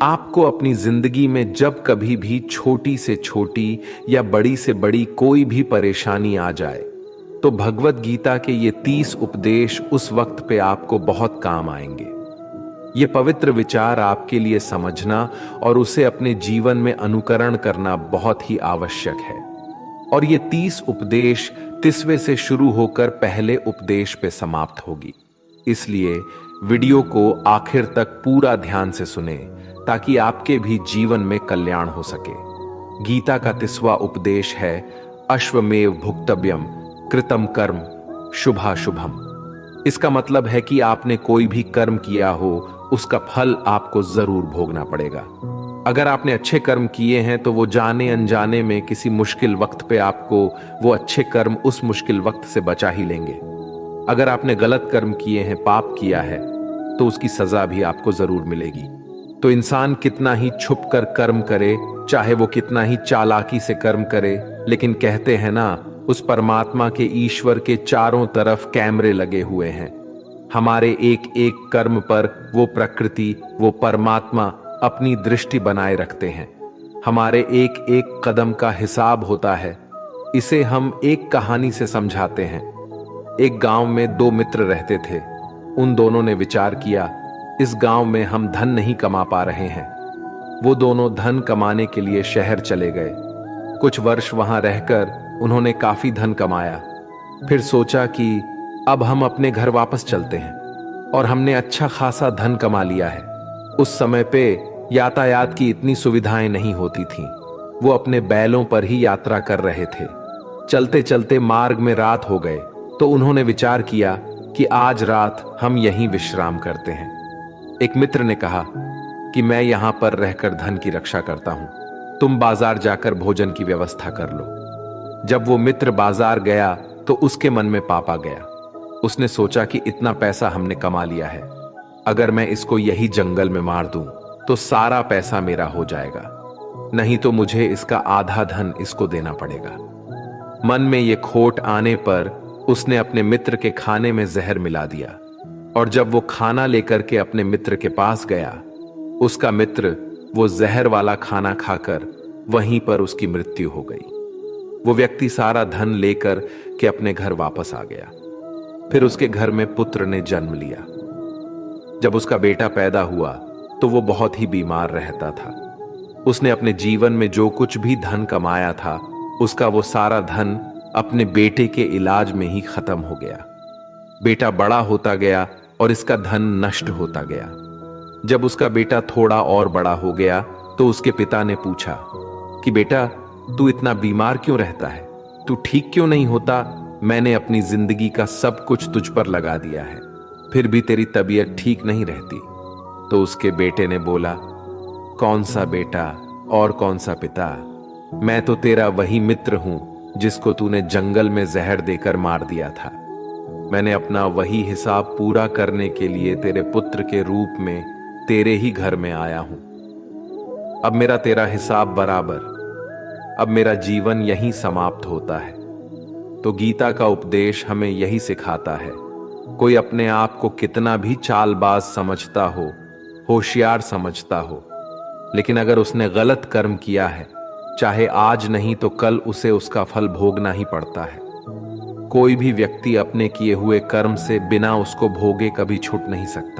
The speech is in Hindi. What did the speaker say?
आपको अपनी जिंदगी में जब कभी भी छोटी से छोटी या बड़ी से बड़ी कोई भी परेशानी आ जाए तो भगवत गीता के ये 30 उपदेश उस वक्त पे आपको बहुत काम आएंगे। ये पवित्र विचार आपके लिए समझना और उसे अपने जीवन में अनुकरण करना बहुत ही आवश्यक है। और ये 30 उपदेश 30वें से शुरू होकर पहले उपदेश पे समाप्त होगी। इसलिए वीडियो को आखिर तक पूरा ध्यान से सुने ताकि आपके भी जीवन में कल्याण हो सके। गीता का 30वां उपदेश है अश्वमेव भुक्तव्यम कृतम कर्म शुभाशुभम। इसका मतलब है कि आपने कोई भी कर्म किया हो उसका फल आपको जरूर भोगना पड़ेगा। अगर आपने अच्छे कर्म किए हैं तो वो जाने अनजाने में किसी मुश्किल वक्त पे आपको वो अच्छे कर्म उस मुश्किल वक्त से बचा ही लेंगे। अगर आपने गलत कर्म किए हैं, पाप किया है, तो उसकी सजा भी आपको जरूर मिलेगी। तो इंसान कितना ही छुप कर कर्म करे, चाहे वो कितना ही चालाकी से कर्म करे, लेकिन कहते हैं ना, उस परमात्मा के ईश्वर के चारों तरफ कैमरे लगे हुए हैं। हमारे एक एक कर्म पर वो प्रकृति, वो परमात्मा अपनी दृष्टि बनाए रखते हैं। हमारे एक एक कदम का हिसाब होता है। इसे हम एक कहानी से समझाते हैं। एक गांव में 2 मित्र रहते थे। उन दोनों ने विचार किया, इस गांव में हम धन नहीं कमा पा रहे हैं। वो दोनों धन कमाने के लिए शहर चले गए। कुछ वर्ष वहां रहकर उन्होंने काफी धन कमाया। फिर सोचा कि अब हम अपने घर वापस चलते हैं, और हमने अच्छा खासा धन कमा लिया है। उस समय पे यातायात की इतनी सुविधाएं नहीं होती थीं। वो अपने बैलों पर ही यात्रा कर रहे थे। चलते चलते मार्ग में रात हो गए तो उन्होंने विचार किया कि आज रात हम यहीं विश्राम करते हैं। एक मित्र ने कहा कि मैं यहां पर रहकर धन की रक्षा करता हूं, तुम बाजार जाकर भोजन की व्यवस्था कर लो। जब वो मित्र बाजार गया तो उसके मन में पाप आ गया। उसने सोचा कि इतना पैसा हमने कमा लिया है, अगर मैं इसको यही जंगल में मार दूं तो सारा पैसा मेरा हो जाएगा, नहीं तो मुझे इसका आधा धन इसको देना पड़ेगा। मन में ये खोट आने पर उसने अपने मित्र के खाने में जहर मिला दिया, और जब वो खाना लेकर के अपने मित्र के पास गया, उसका मित्र वो जहर वाला खाना खाकर वहीं पर उसकी मृत्यु हो गई। वो व्यक्ति सारा धन लेकर के अपने घर वापस आ गया। फिर उसके घर में पुत्र ने जन्म लिया। जब उसका बेटा पैदा हुआ तो वो बहुत ही बीमार रहता था। उसने अपने जीवन में जो कुछ भी धन कमाया था उसका वो सारा धन अपने बेटे के इलाज में ही खत्म हो गया। बेटा बड़ा होता गया और इसका धन नष्ट होता गया। जब उसका बेटा थोड़ा और बड़ा हो गया तो उसके पिता ने पूछा कि बेटा, तू इतना बीमार क्यों रहता है? तू ठीक क्यों नहीं होता? मैंने अपनी जिंदगी का सब कुछ तुझ पर लगा दिया है, फिर भी तेरी तबीयत ठीक नहीं रहती। तो उसके बेटे ने बोला, कौन सा बेटा और कौन सा पिता? मैं तो तेरा वही मित्र हूं जिसको तूने जंगल में जहर देकर मार दिया था। मैंने अपना वही हिसाब पूरा करने के लिए तेरे पुत्र के रूप में तेरे ही घर में आया हूं। अब मेरा तेरा हिसाब बराबर। अब मेरा जीवन यहीं समाप्त होता है। तो गीता का उपदेश हमें यही सिखाता है। कोई अपने आप को कितना भी चालबाज समझता हो, होशियार समझता हो, लेकिन अगर उसने गलत कर्म किया है, चाहे आज नहीं तो कल उसे उसका फल भोगना ही पड़ता है। कोई भी व्यक्ति अपने किए हुए कर्म से बिना उसको भोगे कभी छूट नहीं सकता।